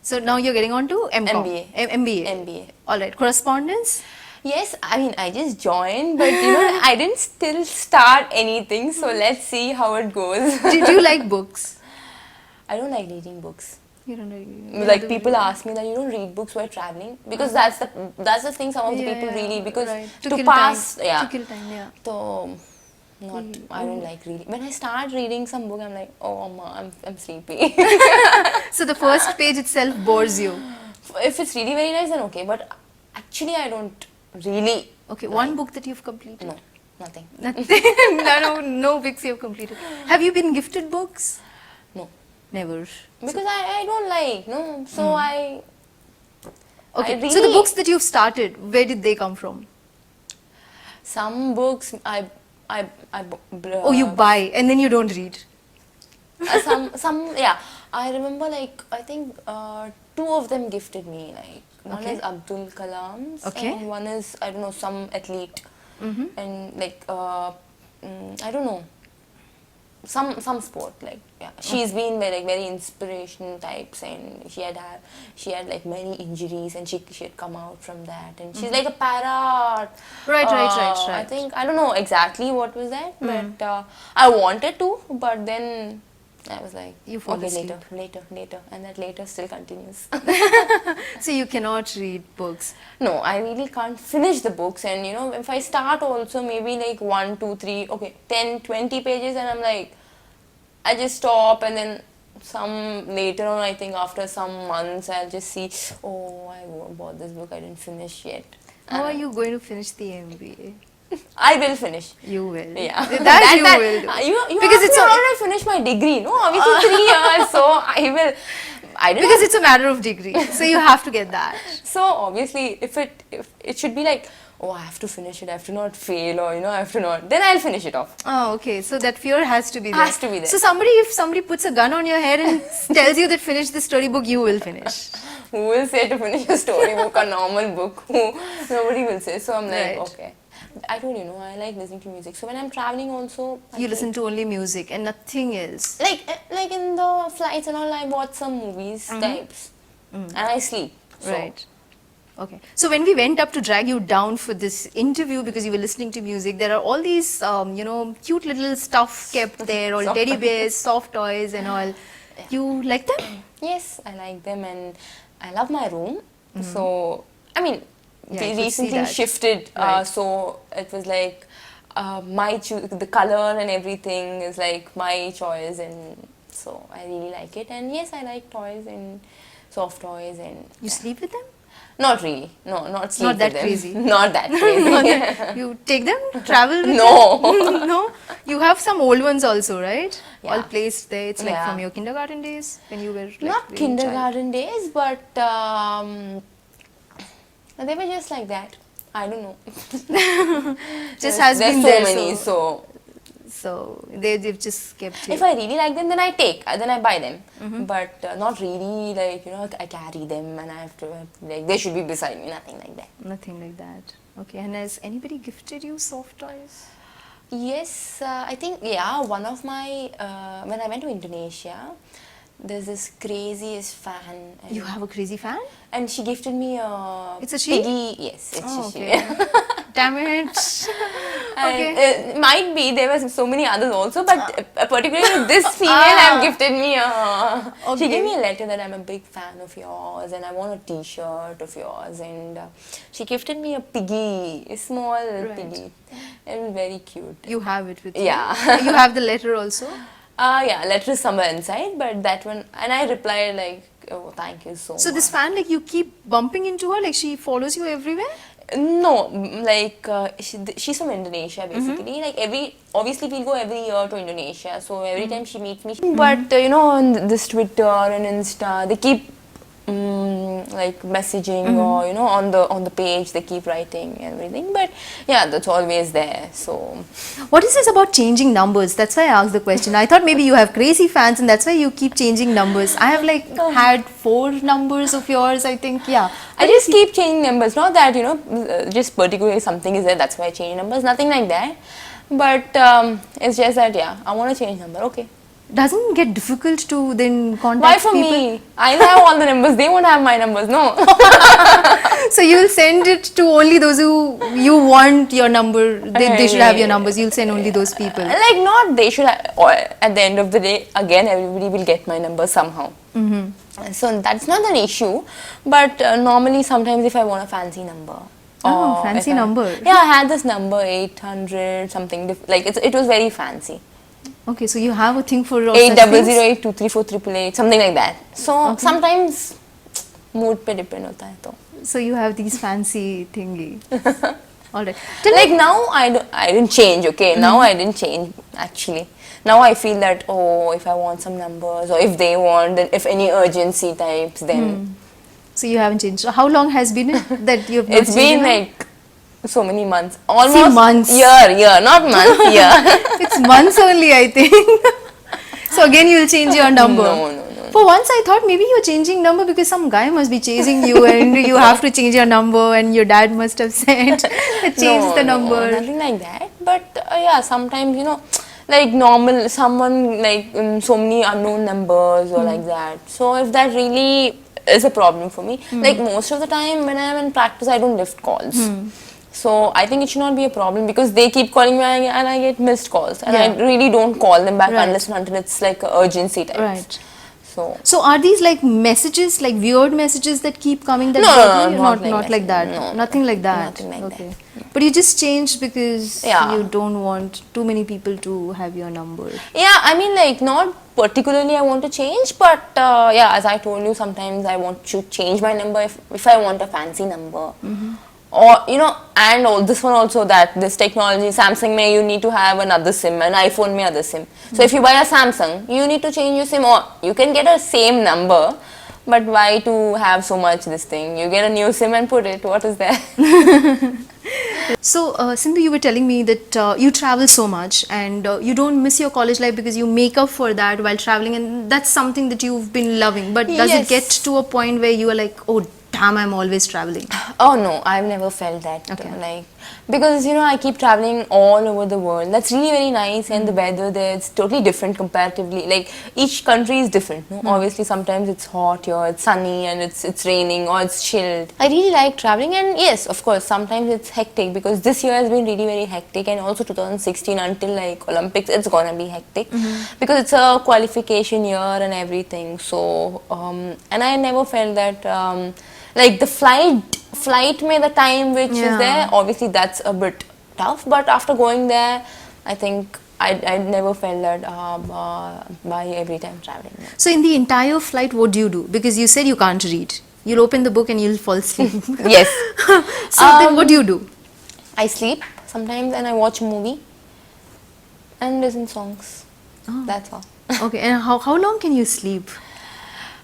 So now you're getting on to MCom. MBA. MBA. All right. Correspondence? Yes, I mean I just joined, but I didn't still start anything. So let's see how it goes. Do you like books? I don't like reading books. You don't like reading. Like people ask me that you don't read books while traveling, because that's the thing some of the people really, because to pass to kill time, yeah. So I don't like reading. When I start reading some book, I'm like, oh Mama, I'm sleepy. So the first page itself bores you. If it's really very nice, then okay. But actually, I don't really Okay, one book that you've completed? No, nothing. Nothing. No books you've completed. Have you been gifted books? No. Never. Because I don't like, no. So Okay, I so the really- books that you've started, where did they come from? Some books Oh, you buy and then you don't read. yeah. I remember like I think two of them gifted me. Like one Okay. is Abdul Kalam's, Okay. and one is I don't know some athlete, and like I don't know some sport. Like yeah, she's been very inspirational types, and she had like many injuries, and she had come out from that, and she's like a para. Right. I think I don't know exactly what was that, but I wanted to, but then I was like, You fall okay, asleep. later, and that later still continues. So you cannot read books. No, I really can't finish the books, and you know, if I start also maybe like 1, 2, 3, okay, 10, 20 pages, and I'm like, I just stop, and then some later on, I think after some months, I'll just see, oh, I bought this book, I didn't finish yet. How are you going to finish the MBA? I will finish. You will. Yeah, That you will do. You Because asked it's me a- how did I finish my degree? No, obviously 3 years, so I will. I didn't. Because it's a matter of degree. So you have to get that. So obviously, if it should be like, oh, I have to finish it, I have to not fail, or you know, I have to not. Then I'll finish it off. Oh, okay. So that fear has to be there. Has to be there. So if somebody puts a gun on your head and tells you that finish the storybook, you will finish. Who will say to finish a storybook, a normal book? Nobody will say. So I'm like, Right. okay. I told you, no, I like listening to music. So when I'm traveling, also, I You like- listen to only music and nothing else. like in the flights and all, I watch some movies types, and I sleep. So. Right. Okay. So when we went up to drag you down for this interview because you were listening to music, there are all these, cute little stuff kept there, all teddy bears, soft toys and all. You like them? Yes, I like them, and I love my room. So I mean, Yeah, I we could see recently that. shifted, Right. so it was like the color and everything is like my choice, and so I really like it. And yes, I like toys and soft toys, and You sleep with them? not really, no, not sleep Not that with them. crazy. Not that crazy. You take them? Travel with No. them? No? You have some old ones also, right? Yeah. All placed there. It's like Yeah. from your kindergarten days when you were like Not very kindergarten days, but they were just like that. I don't know. Just has There's been so there, many, so- so So they've just kept you. if I really like them, then I take, then I buy them. But not really like, you know, I carry them and I have to, like, they should be beside me, nothing like that. Nothing like that. Okay. And has anybody gifted you soft toys? Yes, I think, yeah, one of my, when I went to Indonesia, there's this craziest fan. And, You have a crazy fan? and she gifted me a It's a she? piggy. Yes, it's Oh, a she. okay. Damn it. And, Okay. might be there were so many others also, but particularly this female have gifted me a. Okay. She gave me a letter that I'm a big fan of yours and I want a T-shirt of yours, and she gifted me a piggy, a small Right. piggy. It was very cute. You have it with you? Yeah. You have the letter also? Yeah, letter is somewhere inside, but that one, and I replied like, oh, thank you so much. So this fan, like you keep bumping into her, like she follows you everywhere? No, like she's from Indonesia basically. Like obviously we'll go every year to Indonesia. So every time she meets me, but you know, on this Twitter and Insta, they keep like messaging, or you know, on the page they keep writing and everything. But yeah, that's always there. So What is this about changing numbers? That's why I asked the question. I thought maybe you have crazy fans and that's why you keep changing numbers. I have like had 4 numbers of yours, I think. Yeah. I just keep changing numbers. Not that, you know, just particularly something is there, that's why I change numbers. Nothing like that. But it's just that, yeah, I want to change number. Okay. Doesn't get difficult to then contact Why for people? me? I have all the numbers. They won't have my numbers. No. So you'll send it to only those who you want your number. They should have your numbers. You'll send only those people. Like not they should have, or at the end of the day, again, everybody will get my number somehow. So that's not an issue. But normally sometimes if I want a fancy number. Oh, or fancy if number. Yeah, I had this number 800 something. Like it was very fancy. Okay, so you have a thing for all 8 such double things? 0 8 2 3 4 888, something like that. So sometimes mood पे depend होता है तो. So you have these fancy thingy. All right. Tell Like me. now, I didn't change. Okay, now I didn't change actually. Now I feel that, oh, if I want some numbers or if they want, then if any urgency types, then So you haven't changed. So how long has been it that you've not it's changed been your number? like so many months, See, almost months. year, not months, year. It's months only, I think. So again, you'll change your number. No. For once, I thought maybe you're changing number because some guy must be chasing you and you have to change your number and your dad must have said, change the number. No, nothing like that. But yeah, sometimes like normal, someone like so many unknown numbers or like that. So if that really is a problem for me, like most of the time when I'm in practice, I don't lift calls. So I think it should not be a problem because they keep calling me and I get missed calls and I really don't call them back unless and until it's like an urgency type. Right. So are these like messages, like weird messages that keep coming that No, not like that. No, nothing like that. Nothing like okay. that. But you just changed because Yeah. you don't want too many people to have your number. Yeah, I mean like not particularly I want to change, but yeah, as I told you, sometimes I want to change my number if I want a fancy number. Or and this one also, that this technology, Samsung may you need to have another SIM, an iPhone may other SIM. So if you buy a Samsung, you need to change your SIM, or you can get a same number, but why to have so much this thing? You get a new SIM and put it. What is that? So, Sindhu, you were telling me that you travel so much and you don't miss your college life because you make up for that while traveling, and that's something that you've been loving. But does it Yes. get to a point where you are like, oh damn, I'm always traveling? Oh no, I've never felt that. Okay. Like, because I keep traveling all over the world. That's really very nice, and the weather there, it's totally different comparatively. Like each country is different. No? Obviously, sometimes it's hot here, it's sunny, and it's raining or it's chilled. I really like traveling, and yes, of course, sometimes it's hectic because this year has been really very hectic, and also 2016 until like Olympics, it's gonna be hectic because it's a qualification year and everything. So, and I never felt that. Like the flight may the time which is there, obviously that's a bit tough, but after going there, I think I never felt that by every time traveling. So, in the entire flight, what do you do? Because you said you can't read. You'll open the book and you'll fall asleep. Yes. So, then what do you do? I sleep sometimes and I watch a movie and listen songs. That's all. Okay, and how long can you sleep?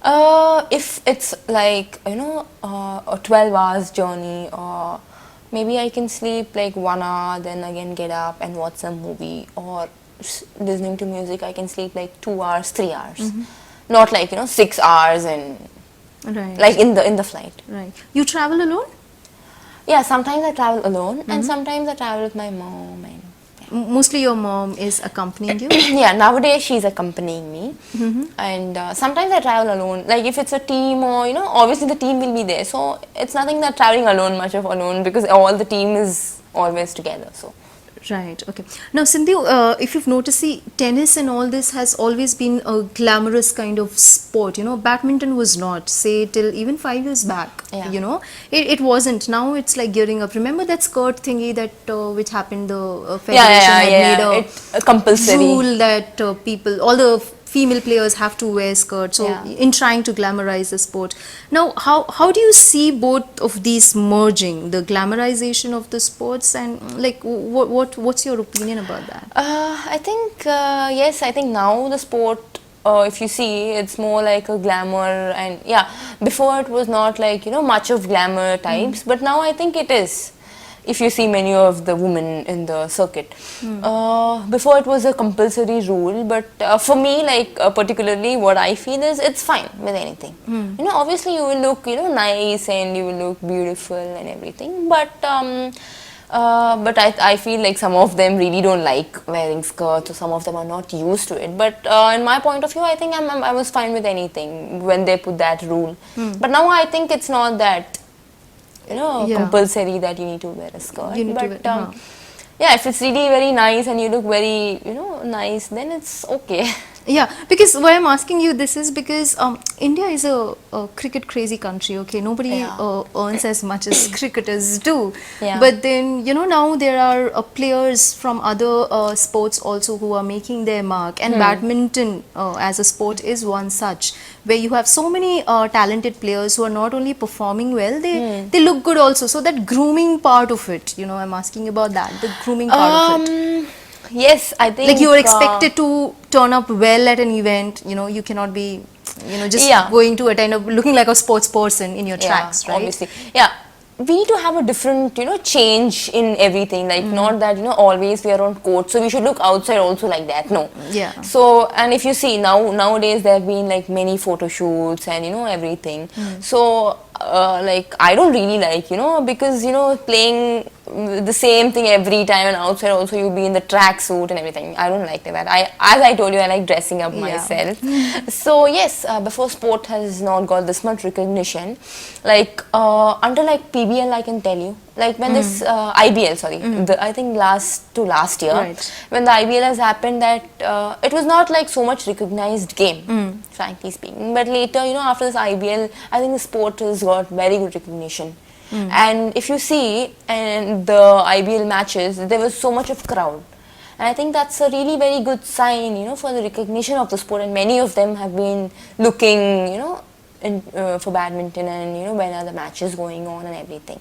If it's like a 12 hours journey, or maybe I can sleep like 1 hour, then again get up and watch some movie, or listening to music I can sleep like 2 hours, 3 hours, not like 6 hours and Right. like in the flight. Right. You travel alone? Yeah, sometimes I travel alone and sometimes I travel with my mom, and Mostly your mom is accompanying you? yeah, nowadays she's accompanying me, and sometimes I travel alone. Like if it's a team, or obviously the team will be there. So it's nothing that traveling alone, much of alone, because all the team is always together. So. Right, okay. Now, Sindhu, if you've noticed, see, tennis and all this has always been a glamorous kind of sport. Badminton was not, say, till even 5 years back. Yeah. It wasn't. Now it's like gearing up. Remember that skirt thingy that which happened? The federation had made a compulsory rule that all the female players have to wear skirts. So, in trying to glamorize the sport. Now, how do you see both of these merging, the glamorization of the sports, and like what's your opinion about that? I think yes. I think now the sport, if you see, it's more like a glamour, and before it was not like much of glamour types, but now I think it is. If you see many of the women in the circuit, before it was a compulsory rule, but for me, like particularly what I feel is it's fine with anything. Obviously you will look nice and you will look beautiful and everything, but I feel like some of them really don't like wearing skirts, or some of them are not used to it. But in my point of view, I think I was fine with anything when they put that rule. But now I think it's not that compulsory that you need to wear a skirt. Yeah, if it's really very nice and you look very nice, then it's okay. Yeah, because why I'm asking you this is because India is a cricket crazy country. Okay, nobody Yeah. earns as much as cricketers do. Yeah. But then now there are players from other sports also who are making their mark, and badminton as a sport is one such where you have so many talented players who are not only performing well, they look good also. So that grooming part of it, I'm asking about that, the grooming part of it. Yes, I think Like you are expected to turn up well at an event, you cannot be, just Yeah. going to attend looking like a sports person in your tracks, right? Obviously. Yeah. We need to have a different, change in everything. Like not that, always we are on court. So we should look outside also like that. No. Yeah. So, and if you see nowadays there have been like many photo shoots and, everything. So, like I don't really like, because, playing the same thing every time and outside also you be in the track suit and everything. I don't like that. As I told you, I like dressing up Yeah. myself. So yes, before sport has not got this much recognition, like under like PBL, I can tell you, like when this IBL, sorry, I think last year, Right. when the IBL has happened, that it was not like so much recognized game, frankly speaking. But later, after this IBL, I think the sport has got very good recognition. And if you see, and the IBL matches, there was so much of crowd. And I think that's a really very good sign, for the recognition of the sport. And many of them have been looking, for badminton and, when are the matches going on and everything.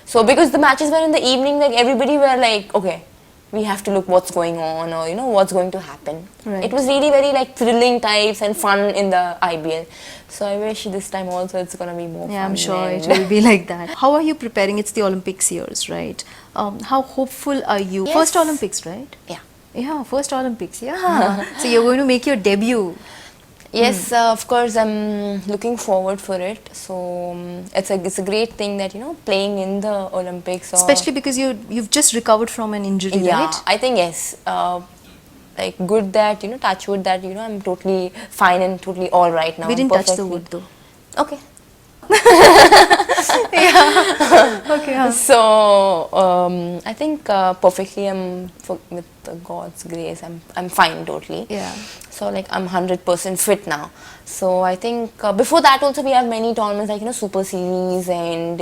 So because the matches were in the evening, like everybody were like, okay, we have to look what's going on or, what's going to happen. Right. It was really very like thrilling types and fun in the IBL. So I wish this time also it's going to be more fun. Yeah, I'm sure it and- will be like that. How are you preparing? It's the Olympics years, right? How hopeful are you? Yes. First Olympics, right? Yeah. Yeah, first Olympics. Yeah. So you're going to make your debut. Yes, of course, I'm looking forward for it. So it's a great thing that playing in the Olympics. Or, Especially because you've just recovered from an injury, yeah, right? I think yes. Like good that touch wood that I'm totally fine and totally all right now. We I'm didn't touch the perfectly- wood though. Okay. Okay. Yeah. So I think perfectly with God's grace I'm fine totally. Yeah. So like I'm 100% fit now. So I think before that also we have many tournaments like Super Series and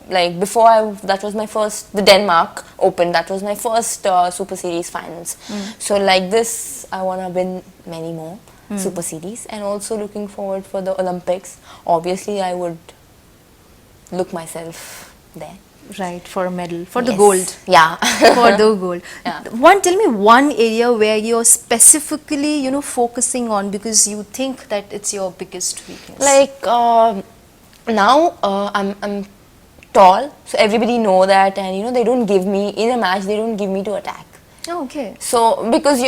like before that was my first, the Denmark Open, that was my first Super Series finals. So like this I want to win many more Super Series, and also looking forward for the Olympics. Obviously I would look myself there. Right, for a medal, for the Yes. gold. Yeah. For the gold. Yeah. Tell me one area where you're specifically, focusing on because you think that it's your biggest weakness. Like now I'm tall, so everybody know that, and they don't give me in a match. They don't give me to attack. Oh, okay. So because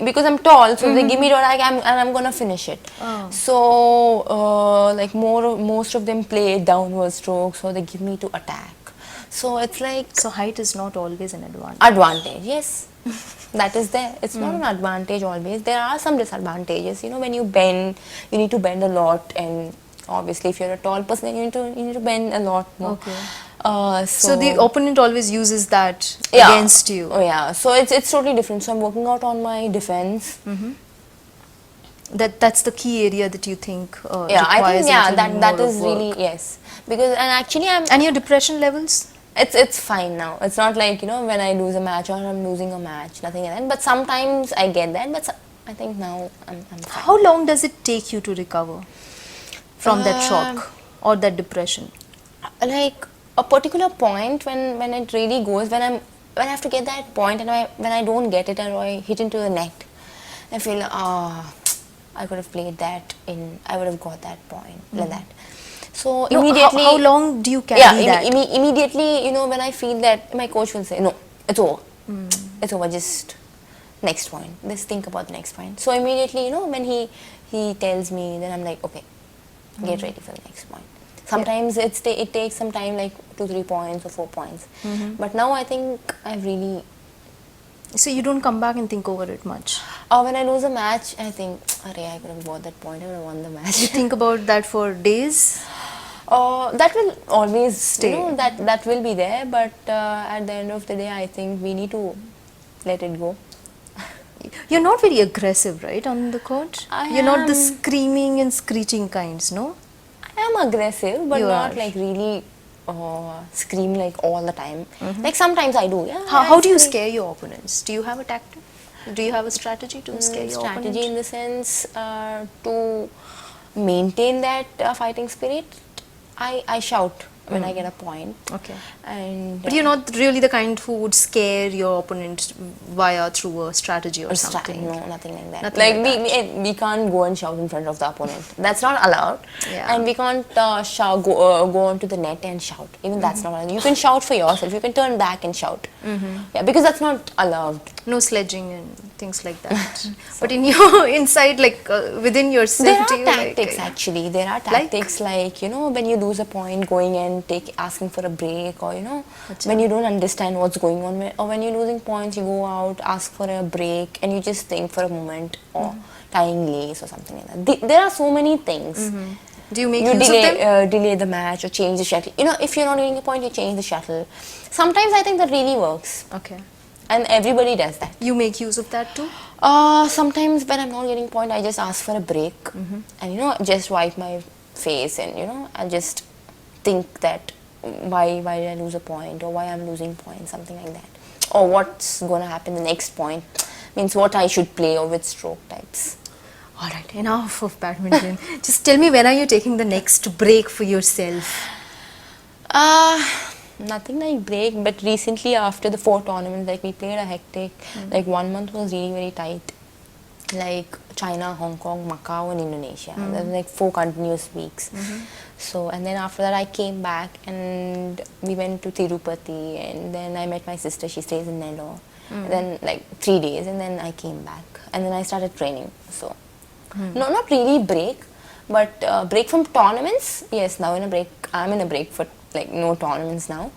because I'm tall, so they give me to attack, and I'm gonna finish it. Oh. So like most of them play downward strokes, so they give me to attack. So it's like So height is not always an advantage. advantage, yes. That is there. It's not an advantage always. There are some disadvantages. When you bend, you need to bend a lot, and obviously, if you're a tall person, you need to bend a lot more. Okay. So the opponent always uses that yeah. against you. Oh yeah. So it's totally different. So I'm working out on my defense. That's the key area that you think Yeah, I requires think a little that more is of really work. yes. Because and actually And your depression levels? it's fine now. It's not like when I lose a match or I'm losing a match, nothing like that. But sometimes I get that. But I think now I'm fine. How long does it take you to recover from that shock or that depression? Like a particular point when it really goes, when I have to get that point, and when I don't get it or I hit into the net, I feel I could have played that I would have got that point like that. So No, immediately, how long do you carry that? immediately, when I feel that, my coach will say, no, it's over. It's over, just next point. Just think about the next point. So immediately, when he tells me, then I'm like, okay, get ready for the next point. Sometimes it takes some time, like 2-3 points or 4 points. But now I think I've really... So you don't come back and think over it much? when I lose a match, I think, Arey, I could have got that point, I would have won the match. You think about that for days? That will always Stay. that will be there, but at the end of the day, I think we need to let it go. You're not very aggressive, right, on the court? You're not the am. screaming and screeching kinds, no? I am aggressive, but You not are. like really scream like all the time. Like sometimes I do. Yeah. How do you scream. scare your opponents? Do you have a tactic? Do you have a strategy to scare your Strategy opponent? in the sense to maintain that fighting spirit? I shout when I get a point. Okay. And But you're not really the kind who would scare your opponent via through a strategy or something. No, nothing like that. Nothing like like we can't go and shout in front of the opponent. That's not allowed. Yeah. And we can't go onto the net and shout. Even that's not allowed. You can shout for yourself. You can turn back and shout. Yeah, because that's not allowed. No sledging and things like that. But in your inside, like within yourself, There do are you tactics like, actually. There are tactics like, you know, when you lose a point, going and asking for a break, or you know, when you don't understand what's going on, or when you're losing points, you go out, ask for a break, and you just think for a moment, or tying lace or something like that. There are so many things. do you make You use of them? delay the match or change the shuttle. You know, if you're not getting a point, you change the shuttle. Sometimes I think that really works, Okay. and everybody does that. You make use of that too? Sometimes when I'm not getting point, I just ask for a break, and you know, just wipe my face, and you know, I just think that why did I lose a point, or why I'm losing points, something like that, or what's gonna happen the next point, means what I should play, or which stroke types. All right, enough of badminton. Just tell me, when are you taking the next break for yourself? Nothing like break, but recently after the 4 tournaments, like we played a hectic, like 1 month was really very tight, like China, Hong Kong, Macau and Indonesia. There was like 4 continuous weeks. So, and then after that I came back and we went to Tirupati, and then I met my sister, she stays in Nellore. And then like 3 days, and then I came back and then I started training. So, no, not really break, but break from tournaments. Yes, now I'm in a break for like no tournaments now.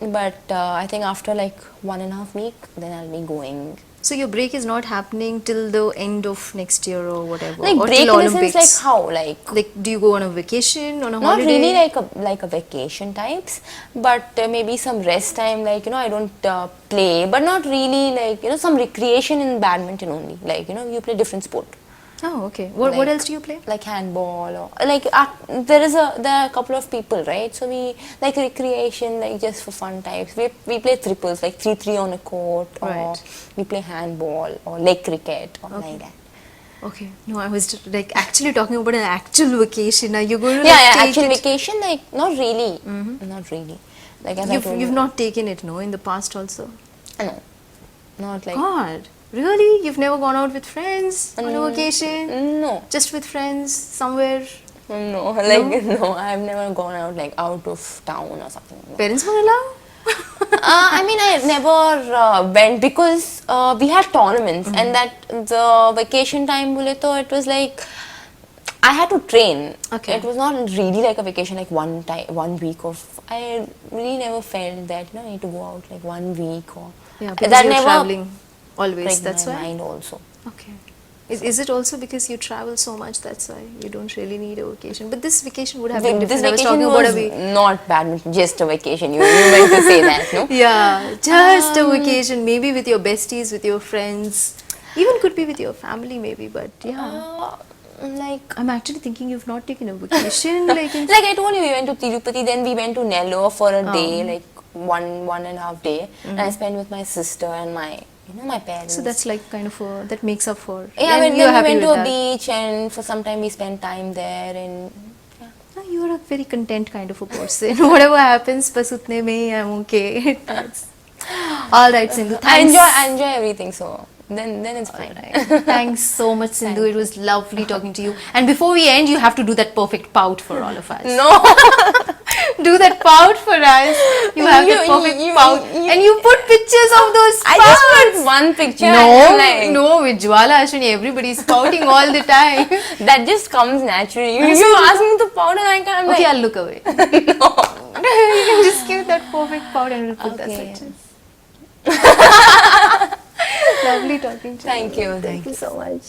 But I think after like 1.5 weeks, then I'll be going. So your break is not happening till the end of next year or whatever, Like or break till in the Olympics? sense like how? Like do you go on a vacation, on a not holiday? really like a vacation types, but maybe some rest time, like you know, I don't play, but not really, like you know, some recreation in badminton only, like you know, you play different sport. Oh, okay. What Like- else do you play? Like handball, or like there are a couple of people, right? So we like recreation, like just for fun types. We play triples, like 3-3 on a court, or Right. we play handball or leg cricket or like that. Okay. No, I was just, like actually talking about an actual vacation. Are you going to Yeah, like, yeah, take actual it? vacation, like not really, not really. Like as I told You've you, not taken it, no, in the past also. no, not like God, really? You've never gone out with friends on a vacation? no. Just with friends somewhere? No, like no, I've never gone out like out of town or something. No. Parents won't allow? I mean, I never went because we had tournaments, and that the vacation time, bole to, it was like I had to train. Okay. It was not really like a vacation, like 1 week of. I really never felt that I need to go out like 1 week or. Yeah, because that you're never traveling always, pricked that's my why? mind also. Okay. Is it also because you travel so much, that's why you don't really need a vacation? But this vacation would have been This different. I was vacation talking was about a not badminton, just a vacation. You meant to say that, no? yeah, just a vacation, maybe with your besties, with your friends, even could be with your family maybe, but yeah. Like I'm actually thinking you've not taken a vacation, like in like I told you, we went to Tirupati, then we went to Nellore for a day, like one and a half day, and I spent with my sister and my my parents. so that's like kind of that makes up for. yeah, and when you're then we happy went to with a that. beach, and for some time we spent time there, and yeah. Ah, you're a very content kind of a person. Whatever happens, bas utne mein hi I'm okay. That's- all right, Sindhu. I Thanks. enjoy everything, so then it's fine. Alright. Thanks so much, Sindhu. It was lovely talking to you. And before we end, you have to do that perfect pout for all of us. No. Do that pout for us. You have that perfect pout. And you put pictures of those I pouts. just put one picture. No, like, no, with Jwala Ashwini, everybody's pouting all the time. that just comes naturally. You ask me to pout, and I can't. Okay, Like, I'll look away. no. You can just give that perfect pout and we'll put that Okay. picture. Lovely talking to you. Thank you. Thank you so much.